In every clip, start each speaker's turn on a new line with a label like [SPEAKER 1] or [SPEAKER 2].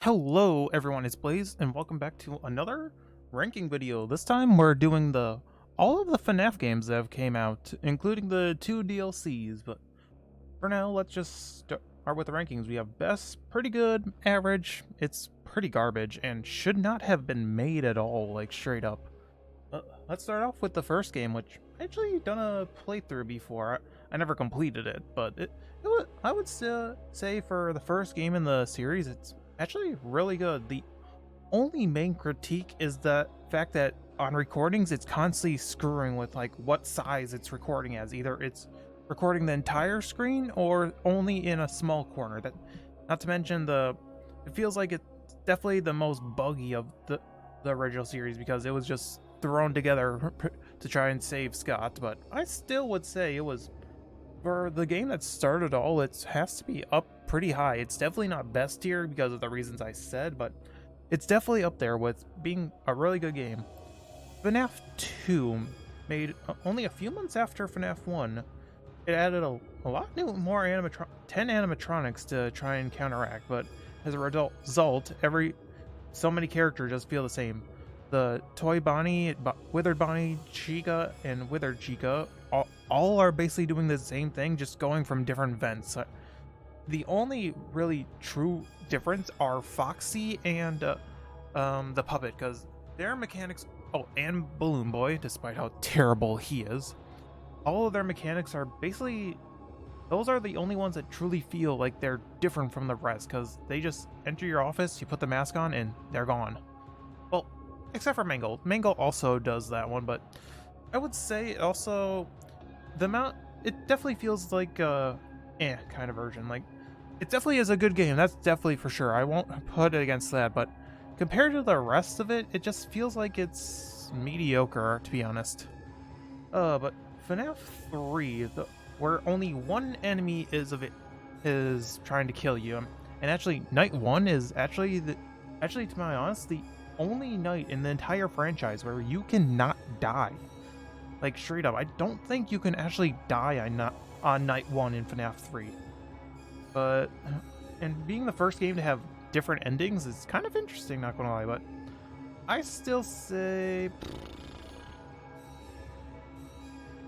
[SPEAKER 1] Hello everyone, it's Blaze and welcome back to another ranking video. This time we're doing all of the Fnaf games that have came out, including the 2 DLCs, but for now let's just start with the rankings. We have best, pretty good, average, it's pretty garbage, and should not have been made at all, like straight up. Let's start off with the first game, which I actually done a playthrough before. I never completed it, but I would say for the first game in the series, it's actually really good. The only main critique is the fact that on recordings, it's constantly screwing with like what size it's recording as. Either it's recording the entire screen or only in a small corner. That, not to mention it feels like it's definitely the most buggy of the original series because it was just thrown together to try and save Scott. But I still would say it was, for the game that started all, it has to be up pretty high. It's definitely not best tier because of the reasons I said, but it's definitely up there with being a really good game. FNAF 2, made only a few months after FNAF 1, it added a lot more 10 animatronics to try and counteract, but as a result, so many characters just feel the same. The Toy Bonnie, Withered Bonnie, Chica, and Withered Chica all are basically doing the same thing, just going from different vents. The only really true difference are Foxy and the puppet, because their mechanics, and Balloon Boy, despite how terrible he is, all of their mechanics are basically, those are the only ones that truly feel like they're different from the rest, because they just enter your office, you put the mask on, and they're gone. Well, except for Mangle. Mangle also does that one, but I would say also it definitely feels like kind of version. Like, it definitely is a good game, that's definitely for sure. I won't put it against that, but compared to the rest of it, it just feels like it's mediocre, to be honest. But FNAF 3, where only one enemy is trying to kill you, and actually night 1 is actually to my honest, the only night in the entire franchise where you cannot die. Like, straight up, I don't think you can actually die on night 1 in FNAF 3. But, and being the first game to have different endings is kind of interesting, not gonna lie, but I still say,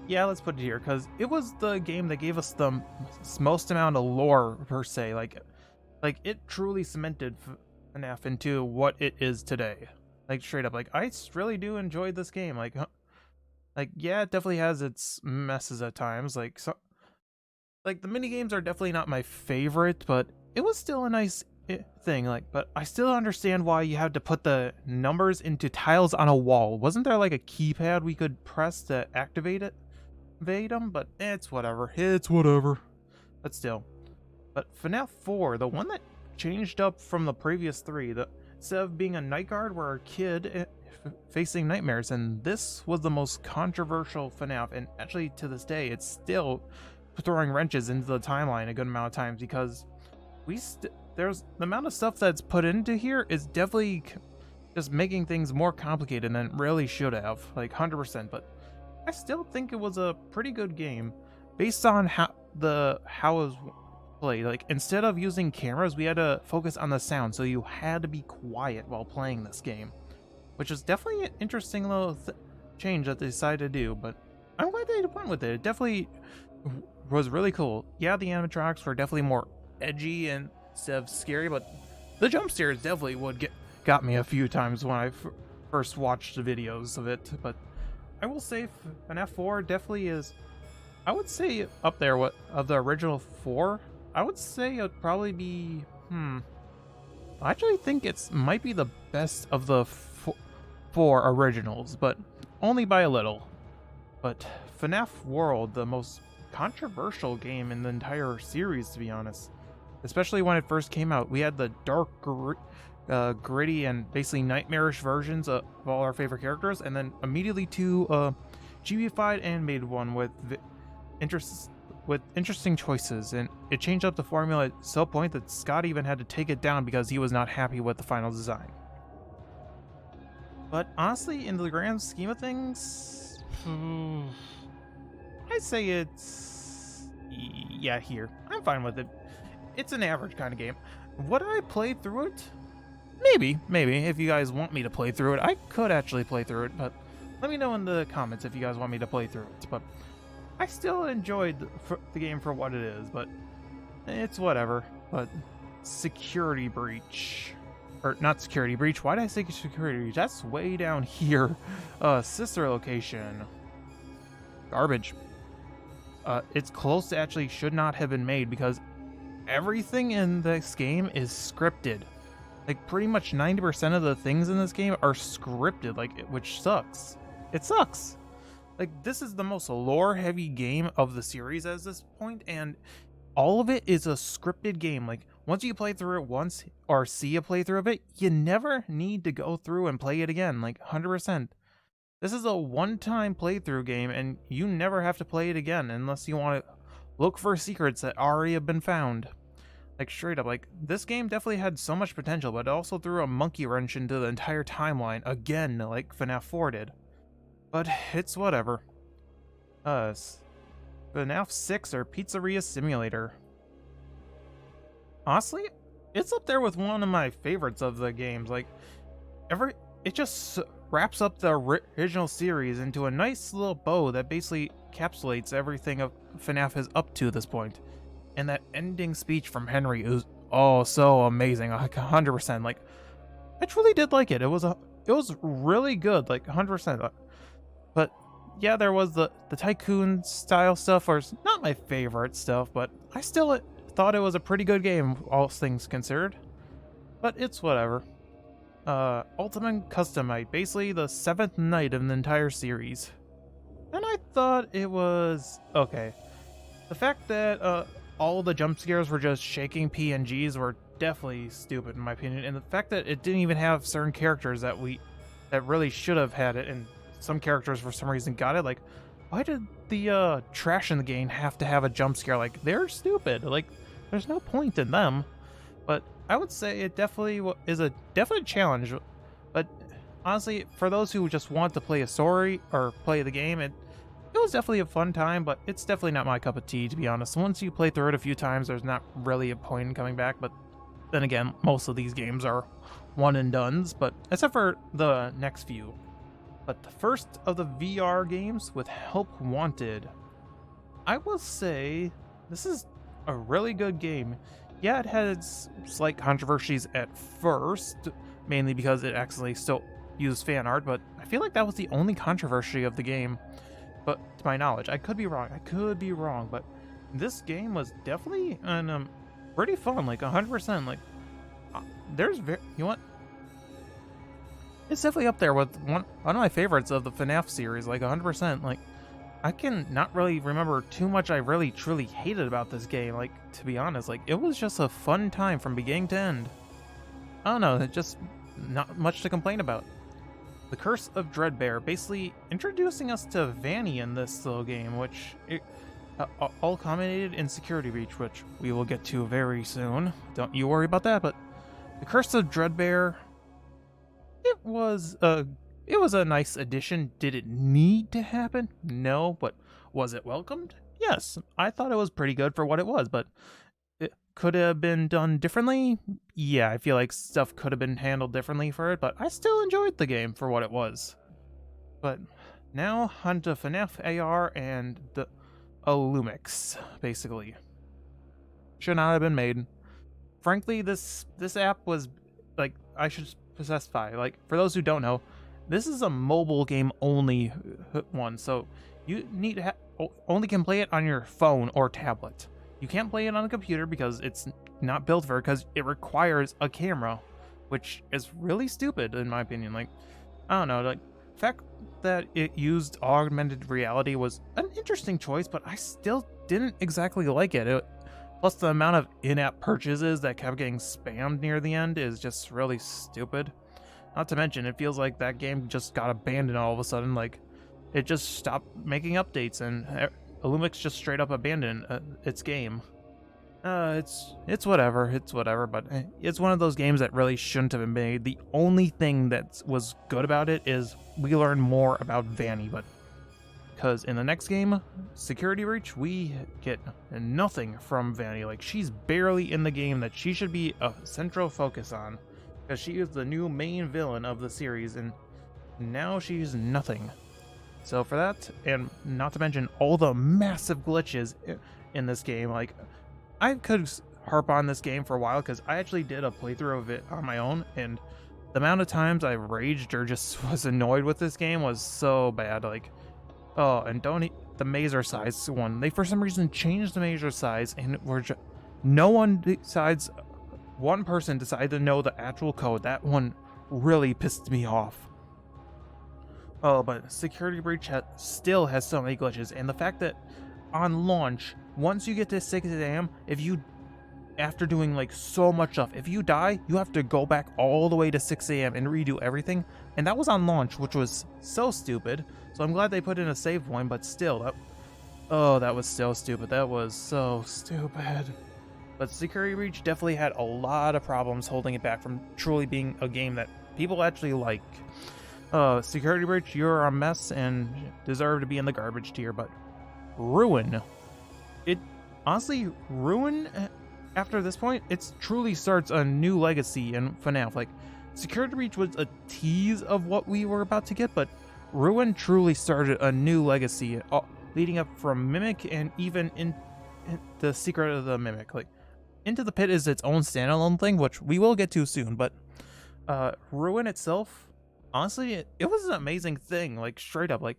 [SPEAKER 1] yeah, let's put it here, because it was the game that gave us the most amount of lore, per se. Like it truly cemented FNAF into what it is today. Like, straight up, like, I really do enjoy this game. Like, yeah, it definitely has its messes at times. Like, the mini games are definitely not my favorite, but it was still a nice thing. Like, but I still understand why you had to put the numbers into tiles on a wall. Wasn't there like a keypad we could press to activate them? But it's whatever. But still. But FNAF 4, the one that changed up from the previous 3, instead of being a night guard, we're a kid facing nightmares, and this was the most controversial FNAF, and actually to this day it's still throwing wrenches into the timeline a good amount of times, because there's the amount of stuff that's put into here is definitely just making things more complicated than it really should have, like 100%. But I still think it was a pretty good game based on how it was played. Like, instead of using cameras, we had to focus on the sound, so you had to be quiet while playing this game, which is definitely an interesting little change that they decided to do. But I'm glad they went with it. It definitely was really cool. Yeah, the animatronics were definitely more edgy and instead of scary, but the jump scares definitely got me a few times when I first watched the videos of it. But I will say FNAF 4 definitely is, I would say, up there of the original 4. I would say it would probably be, I actually think might be the best of the 4 originals, but only by a little. But FNAF World, the most controversial game in the entire series, to be honest. Especially when it first came out, we had the dark, gritty, and basically nightmarish versions of all our favorite characters, and then immediately two GBified animated one with interesting choices, and it changed up the formula at some point that Scott even had to take it down because he was not happy with the final design. But honestly, in the grand scheme of things, I'd say it's, yeah, here. I'm fine with it. It's an average kind of game. What I played through it, maybe, if you guys want me to play through it, I could actually play through it, but let me know in the comments if you guys want me to play through it. But I still enjoyed the game for what it is, but it's whatever. But security breach. Or not security breach, why did I say security breach? That's way down here. Sister location. Garbage. It's close to actually should not have been made because everything in this game is scripted. Like, pretty much 90% of the things in this game are scripted, like, which sucks. It sucks. Like, this is the most lore-heavy game of the series at this point, and all of it is a scripted game. Like, once you play through it once, or see a playthrough of it, you never need to go through and play it again, like, 100%. This is a one-time playthrough game, and you never have to play it again, unless you want to look for secrets that already have been found. Like, straight up, like, this game definitely had so much potential, but it also threw a monkey wrench into the entire timeline, again, like Fnaf 4 did. But it's whatever. Fnaf 6 or Pizzeria Simulator. Honestly, it's up there with one of my favorites of the games. Like, it just wraps up the original series into a nice little bow that basically encapsulates everything of Fnaf is up to this point. And that ending speech from Henry is so amazing, like 100%. Like, I truly did like it. It was really good, like 100%. But yeah, there was the tycoon style stuff, or not my favorite stuff, but I still thought it was a pretty good game, all things considered. But it's whatever. Ultimate Customite, basically the 7th night of the entire series. And I thought it was okay. The fact that all the jump scares were just shaking PNGs were definitely stupid in my opinion, and the fact that it didn't even have certain characters that really should have had it, and some characters for some reason got it. Like, why did the trash in the game have to have a jump scare? Like, they're stupid. Like, there's no point in them. But I would say it definitely is a definite challenge. But honestly, for those who just want to play a story or play the game, it was definitely a fun time, but it's definitely not my cup of tea, to be honest. Once you play through it a few times, there's not really a point in coming back, but then again, most of these games are one and dones, but except for the next few. But the first of the VR games with Help Wanted. I will say this is a really good game. Yeah, it had its slight controversies at first, mainly because it accidentally still used fan art, but I feel like that was the only controversy of the game. But to my knowledge, I could be wrong, but this game was definitely pretty fun, like 100%. Like, you know what? It's definitely up there with one of my favorites of the FNAF series, like 100%. Like, I can not really remember too much I really truly hated about this game. Like, to be honest, like, it was just a fun time from beginning to end. I don't know, it's just not much to complain about. The Curse of Dreadbear, basically introducing us to Vanny in this little game, which all culminated in Security Breach, which we will get to very soon. Don't you worry about that. But the Curse of Dreadbear, it was a nice addition. Did it need to happen? No, but was it welcomed? Yes, I thought it was pretty good for what it was, but it could have been done differently. Yeah, I feel like stuff could have been handled differently for it, but I still enjoyed the game for what it was. But now onto FNAF AR and the Lumix, basically. Should not have been made. Frankly, this app was, like, I should specify, like, for those who don't know, this is a mobile game only one, so you need to only can play it on your phone or tablet. You can't play it on a computer because it's not built for it, because it requires a camera, which is really stupid in my opinion. Like, I don't know, like, the fact that it used augmented reality was an interesting choice, but I still didn't exactly like it. Plus the amount of in-app purchases that kept getting spammed near the end is just really stupid. Not to mention, it feels like that game just got abandoned all of a sudden. Like, it just stopped making updates, and Illumix just straight up abandoned its game. It's whatever, but it's one of those games that really shouldn't have been made. The only thing that was good about it is we learn more about Vanny, but because in the next game, Security Breach, we get nothing from Vanny. Like, she's barely in the game that she should be a central focus on, because she is the new main villain of the series, and now she's nothing. So for that, and not to mention all the massive glitches in this game, like, I could harp on this game for a while because I actually did a playthrough of it on my own, and the amount of times I raged or just was annoyed with this game was so bad. Like, oh, and the mazer size one. They for some reason changed the mazer size, and no one decides. One person decided to know the actual code. That one really pissed me off. Oh, but Security Breach still has so many glitches, and the fact that on launch, once you get to 6 a.m., after doing like so much stuff, if you die, you have to go back all the way to 6 a.m. and redo everything, and that was on launch, which was so stupid. So I'm glad they put in a save point, but still, that was so stupid. That was so stupid. But Security Breach definitely had a lot of problems holding it back from truly being a game that people actually like. Security Breach, you're a mess and deserve to be in the garbage tier, but Ruin. Honestly, Ruin, after this point, it truly starts a new legacy in FNAF. Like, Security Breach was a tease of what we were about to get, but Ruin truly started a new legacy, leading up from Mimic and even in the Secret of the Mimic. Like, Into the Pit is its own standalone thing, which we will get to soon, but Ruin itself, honestly, it was an amazing thing. Like, straight up, like,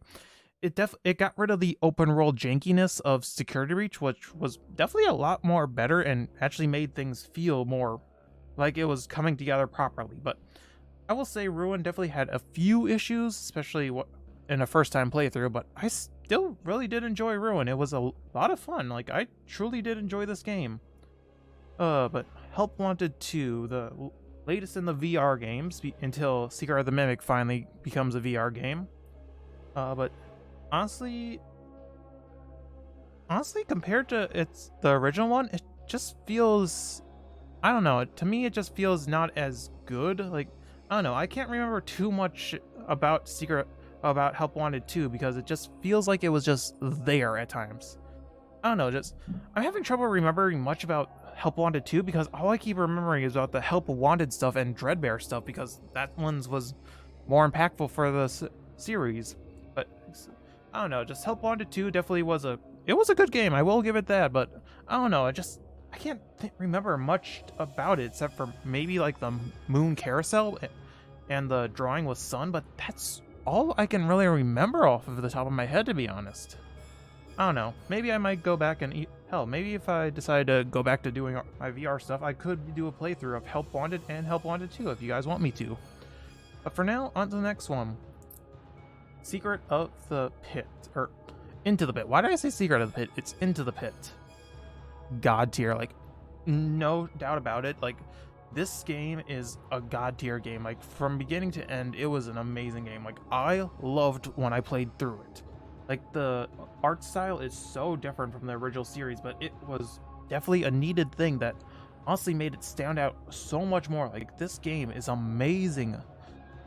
[SPEAKER 1] it got rid of the open world jankiness of Security Breach, which was definitely a lot more better and actually made things feel more like it was coming together properly. But I will say Ruin definitely had a few issues, especially in a first time playthrough, but I still really did enjoy Ruin. It was a lot of fun. Like, I truly did enjoy this game. But Help Wanted 2, the latest in the VR games, until Secret of the Mimic finally becomes a VR game. But honestly, compared to the original one, it just feels, I don't know, to me it just feels not as good. Like, I don't know, I can't remember too much about Help Wanted 2 because it just feels like it was just there at times. I don't know, I'm having trouble remembering much about Help Wanted 2 because all I keep remembering is about the Help Wanted stuff and Dreadbear stuff because that one was more impactful for the series. But I don't know, just Help Wanted 2 definitely was a good game, I will give it that, but I don't know, I can't remember much about it except for maybe like the moon carousel and the drawing with sun, but that's all I can really remember off of the top of my head, to be honest. I don't know, maybe I might go back and hell, maybe if I decide to go back to doing my VR stuff, I could do a playthrough of Help Wanted and Help Wanted 2 if you guys want me to. But for now, on to the next one. Secret of the Pit, or Into the Pit. Why did I say Secret of the Pit? It's Into the Pit. God tier, like, no doubt about it. Like, this game is a god tier game. Like, from beginning to end, it was an amazing game. Like, I loved when I played through it. Like, the art style is so different from the original series, but it was definitely a needed thing that honestly made it stand out so much more. Like, this game is amazing.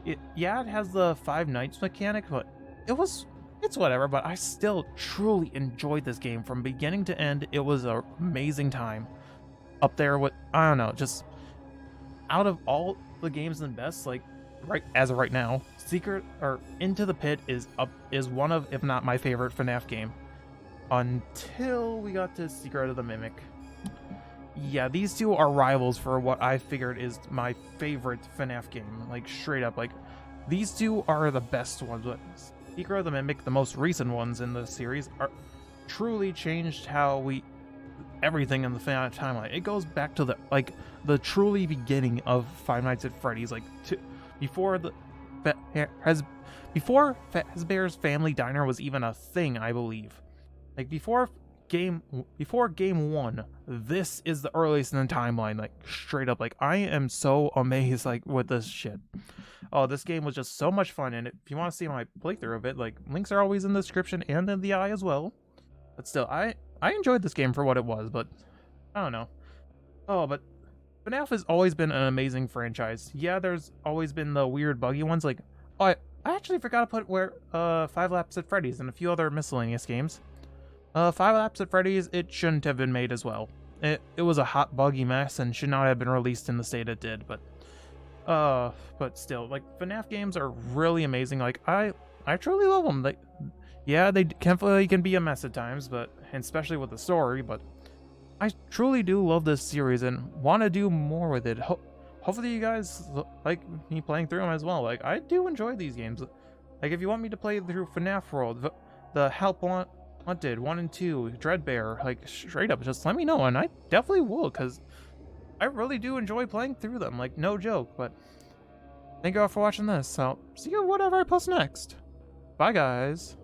[SPEAKER 1] It has the 5 nights mechanic, but it's whatever, but I still truly enjoyed this game from beginning to end. It was an amazing time. Up there with, I don't know, just out of all the games and best, like, as of right now, Into the Pit is one of, if not my favorite FNAF game. Until we got to Secret of the Mimic. Yeah, these two are rivals for what I figured is my favorite FNAF game. Like, straight up, like, these two are the best ones, but Secret of the Mimic, the most recent ones in the series, are truly changed everything in the FNAF timeline. It goes back to the truly beginning of Five Nights at Freddy's, like, before Fazbear's Family Diner was even a thing, I believe. Like, before game 1, this is the earliest in the timeline. Like, straight up, like, I am so amazed, like, with this shit. Oh, this game was just so much fun, and if you want to see my playthrough of it, like, links are always in the description and in the eye as well. But still, I enjoyed this game for what it was, but I don't know. Oh, but FNAF has always been an amazing franchise. Yeah, there's always been the weird buggy ones, like, oh, I actually forgot to put 5 Laps at Freddy's and a few other miscellaneous games. 5 Laps at Freddy's, it shouldn't have been made as well. It was a hot, buggy mess and should not have been released in the state it did, but But still, like, FNAF games are really amazing. Like, I truly love them. Like, yeah, they can be a mess at times, but and especially with the story. But I truly do love this series and want to do more with it. Hopefully, you guys like me playing through them as well. Like, I do enjoy these games. Like, if you want me to play through FNAF World, the Wanted 1 and 2, Dreadbear, like, straight up, just let me know, and I definitely will, because I really do enjoy playing through them, like, no joke. But thank you all for watching this. I'll see you whatever I post next. Bye, guys.